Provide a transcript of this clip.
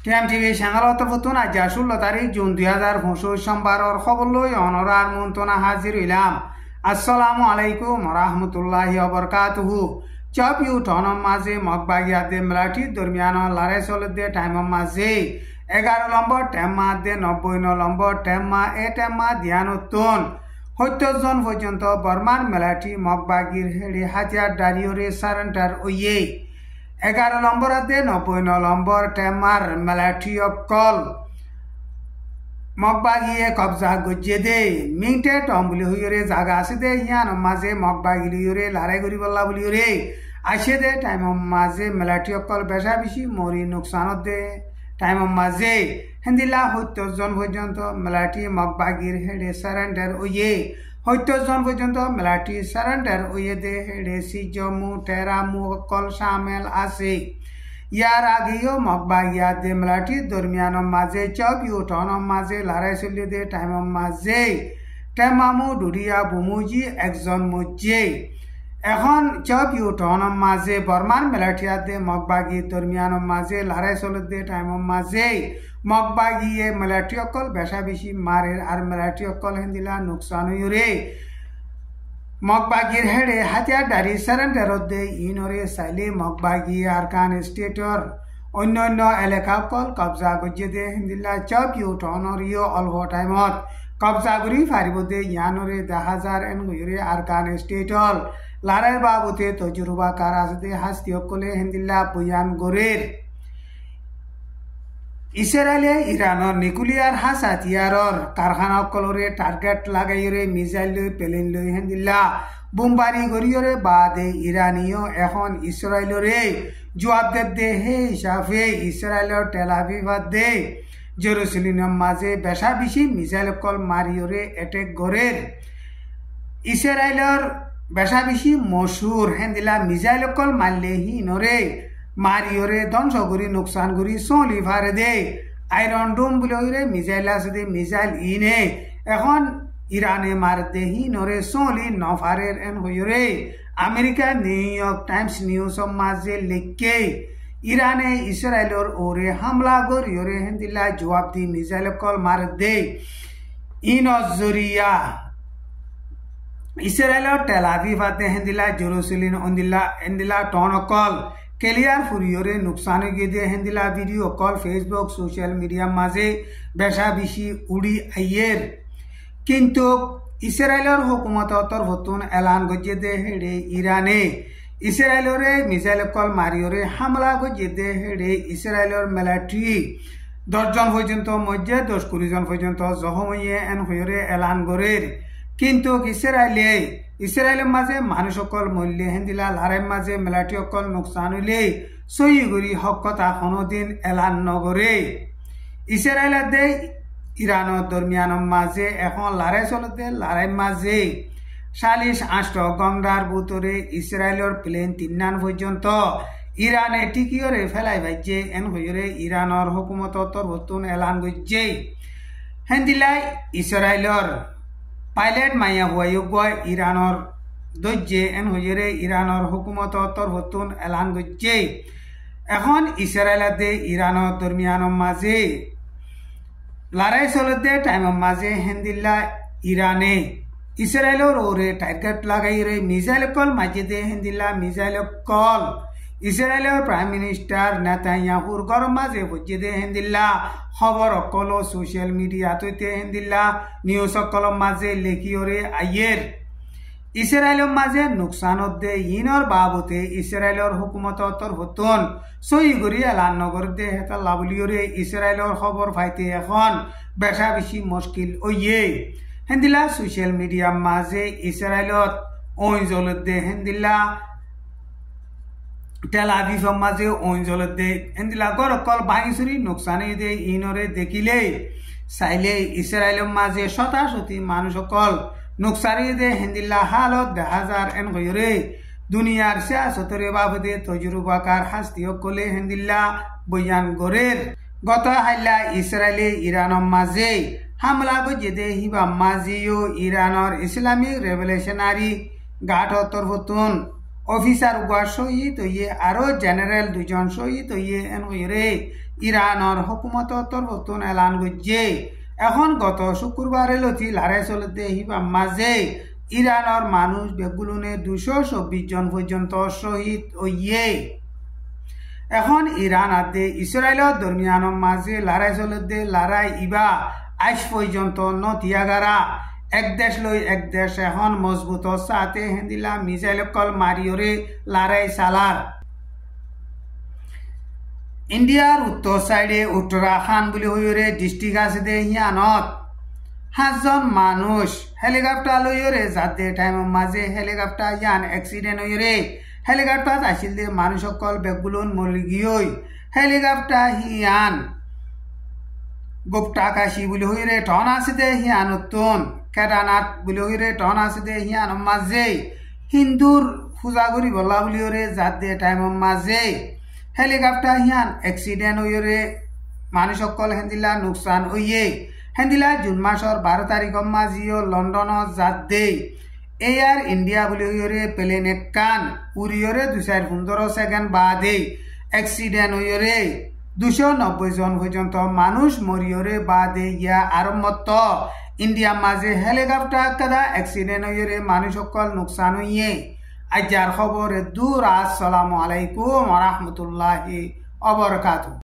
TM TV চ্যানেলত নতুন আজ 16 তারিখ জুন 2025 সোমবারের খবর লই অনরার মন্তনা হাজির হইলাম। আসসালামু আলাইকুম রাহমাতুল্লাহি ওয়া বারাকাতুহু। চপ ইউ টনম মাঝে মগবাগিয়া দে মলাটি দরমিয়ান লারে চলদে টাইম মাঝে 11 নম্বর টেমা দে 90 নম্বর টেমা এ টেমা ধ্যানতন 70 জন পর্যন্ত বর্মান মেলাটি মগবাগির হেড়ি হাতিয়ার দাঁড়িয়ে সারেন্টার ওয়ে 11 নম্বর দে 90 নম্বর টেমার মেলাটি অফ কল মগবাগিয়ে কবজা গজ্জে দে মিংটে টম বলি হইরে জায়গা আছে দে ইয়ান মাঝে মগবাগি লিওরে লারাই করি বল্লা বলিওরে আসে দে টাইম মাঝে মেলাটি অফ কল বেশা বেশি মরি নোকসানত দে টাইম মাঝে হেন্দিলা 70 জন পর্যন্ত মেলাটি মগবাগির হেডে সারেন্ডার ওয়ে 70 জন পর্যন্ত মেলাটি সারেন্ডার ওয়ে দে হেডে সিজমু টেরামু কল শামেল আছে। ইয়ার আগেও মগবাগিয়া দে মেলাটি দরমিয়ান মাঝে চপ ইউটন মাঝে লারাই চলি দে টাইম মাঝে টেমামু ডুরিয়া বুমুজি একজন মজ্জে এখন চপ ইউটন মাঝে বর্মান মেলাটিয়া দে মগবাগি দরমিয়ান মাঝে লারাই চলি দে টাইম মাঝে মগবাগিয়ে মেলাটি অকল বেশা বেশি মারে আর মেলাটি অকল হেন্দিলা নোকসান হইরে মগবাগির হেডে হাতিয়ার দাঁড়ি সারেন্ডার দে ইনরে চাইলে মগবাগি আরকান স্টেটর অন্যান্য এলাকা অকল কবজা গজ্জে দে হেন্দিলা চপ ইউটনর ইয় অল্প টাইমত কবজা করি ফারিব দে ইয়ানরে 10,000 এন গইরে আরকান স্টেটর লারাই বাবুতে তজুরবা কার আছে দে হাস্তি অকলে হেন্দিলা বয়ান গরের ইসরায়েলে ইরানের নিউক্লিয়ার হাতিয়ারর কারখানা অকলরে টার্গেট লাগাইরে মিসাইল লই প্লেন লই হেন্দিল্লা বোমবারি গরিয়রে বাদে ইরানিও এখন ইসরায়েলরে জবাব দে হে হিসাবে ইসরায়েলের টেল আভিভাত দে জেরুসালেমের মাঝে বেশা বেশি মিসাইল অকল মারিয়রে অ্যাটেক গরের ইসরায়েলের বেশা বেশি মশুর হেন্দিলা মিসাইল অকল মারলে হি নরে মারিওরে ধ্বংস করি নোকসান করি চলি ফারে দে আইরন ডোম বলে মিসাইল আছে দে মিসাইল ইনে এখন ইরানে মার দে হি নরে চলি নফারের এন হইরে America new York Times news মাঝে লেখকে ইরানে ইসরায়েলের ওরে হামলা করিয়রে হেন্দিলা জবাব দি মিসাইল কল মার দে ইনজরিয়া ইসরায়েলের টেল আভিভাতে হেন্দিলা জেরুসালেম হেন্দিলা টন কল ক্লিয়ার ফুরিয়রে নুকসান গিয়ে দিয়ে হেন্দিলা ভিডিও কল ফেসবুক সোশ্যাল মিডিয়া মাঝে বেশা বেশি উড়ি আইয়ের কিন্তু ইসরায়েলের হুকুমত তরফতুন এলান গজ্জে দে হেড়ে ইরানে ইসরায়েলরে মিসাইল কল মারিয়রে হামলা গজ্জে দে হেড়ে ইসরায়েলের মিলিটারি 10 জন পর্যন্ত মধ্যে 10-20 জন পর্যন্ত জখমইয়ে এন হইরে এলান গরের কিন্তু ইসরায়েলের মাঝে মানুষ অকল মূল্যে হেন্দিলা লারের মাঝে মেলাটি অকল নোকসান হইলে সহি করি হক কথা কোনোদিন এলান নগরে ইসরায়েলের দে ইরানের দরমিয়ান মাঝে এখন লারাই চলতে লারাই মাঝে 48 গঙ্গার ভিতরে ইসরায়েলের প্লেন 3 পর্যন্ত ইরানে টিকিয়রে ফেলাই ভাইজে এন হইরে ইরানের হুকুমত তরফতুন এলান গজ্জে হেন্দিলাই ইসরায়েলের পাইলট মাইয়া হুয়াই ইরানের দজ্জে এন হইরে ইরানের হুকুমত তরফতুন এলান গজ্জে এখন ইসরায়েলাতে ইরানের দরমিয়ান মাঝে লারাই চলতে টাইম মাঝে হেন্দিল্লা ইরানে ইসরায়েলের ওরে টার্গেট লাগাইরে মিসাইল কল মাঝে দে হেন্দিল্লা মিসাইল কল ইসরায়েলের প্রাইম মিনিস্টার নেতানিয়াহুর গরম মাঝে বুঝে দে হেন্দিল্লা খবর অকল সোশ্যাল মিডিয়া তৈতে হেন্দিল্লা নিউজ অকল মাঝে লেখিওরে আইয়ের ইসরায়েলের মাঝে নোকসানত দে ইনর বাবতে ইসরায়েলের হুকুমত তরফতুন সহি করি এলান নগর দে হেতা লাবলিওরে ইসরায়েলের খবর পাইতে এখন বেশা বেশি মুশকিল ওইয়ে হেন্দিল্লা সোশ্যাল মিডিয়া মাঝে ইসরায়েলত অঞ্চলত দে হেন্দিল্লা টেল আভিভ মাঝে অঞ্চলত দে হেন্দিলা গর কল ভাঙিচুরি নোকসানি দে ইনরে দেখিলে চাইলে ইসরায়েলের মাঝে শতাশতি মানুষ অকল নোকসানি দে হেন্দিল্লা হালত 10,000 এন হইরে দুনিয়ার সিয়াসতরে বাবদে তজুরবাকার হাস্তি অকলে হেন্দিল্লা বয়ান গরের গত হাইলা ইসরায়েলে ইরানের মাঝে হামলা গজে দে হিবা মাঝেও ইরানের ইসলামিক রেভলিউশনারি গার্ড তরফতুন অফিসার উগা শহীদ হইয়ে আরো জেনারেল দুজন শহীদ হইয়ে এন হইরে ইরানের হুকুমত তরবতন এলান গজ্জে এখন গত শুক্রবারে লতি লারে চলতে হিবা মাঝে ইরানের মানুষ বেগুলুনে 224 জন পর্যন্ত শহীদ হইয়ে এখন ইরান আদে ইসরায়েলের দরমিয়ানের মাঝে লড়াই চলতে লড়াই ইবা আজ পর্যন্ত নতিয়াগারা এক দেশ লই এক দেশ এখন মজবুত সাথে হেন্দিলা মিসাইল কল মারিওরে লড়াই চালার ইন্ডিয়ার উত্তর সাইডে উত্তরাখণ্ড বলে হইরে ডিস্ট্রিক্ট আছে দে হিয়ানত 5 জন মানুষ হেলিকপ্টার লইরে যাতে টাইমের মাঝে হেলিকপ্টার ইয়ান অ্যাক্সিডেন্ট হইরে হেলিকপ্টার আসিল দে মানুষ সকল বেগুলুন মরি গিয়ে হেলিকপ্টার হিয়ান গুপ্তা কাশি বলে হইরে টন আছে দে হিয়ান উত্তন কেদারনাথ বলে হইরে টন আছে দে হিয়ান মাঝে হিন্দুর পূজাগুড়ি বলা বলি হইরে যাতে টাইমের মাঝে হেলিকপ্টার হিয়ান অ্যাক্সিডেন্ট হইরে মানুষ সকল হেন্দিলা নুকসান হইয়ে হেন্দিলা জুন মাসর 12 তারিখ মাঝিও লন্ডন যাতে এয়ার ইন্ডিয়া বলে হইরে প্লেন কান উড়িয়রে 2-15 সেকেন্ড বাদে অ্যাক্সিডেন্ট হইরে 290 জন পর্যন্ত মানুষ মরিয়রে বাদে ইয়া আরম্ভত ইন্ডিয়া মাঝে হেলিকপ্টার কাদা অ্যাক্সিডেন্ট হইরে মানুষ সকল নুকসান হইয়ে আজার খবরে দূর আসসালামু আলাইকুম ওয়া রাহমাতুল্লাহি ওয়া বারাকাতুহু।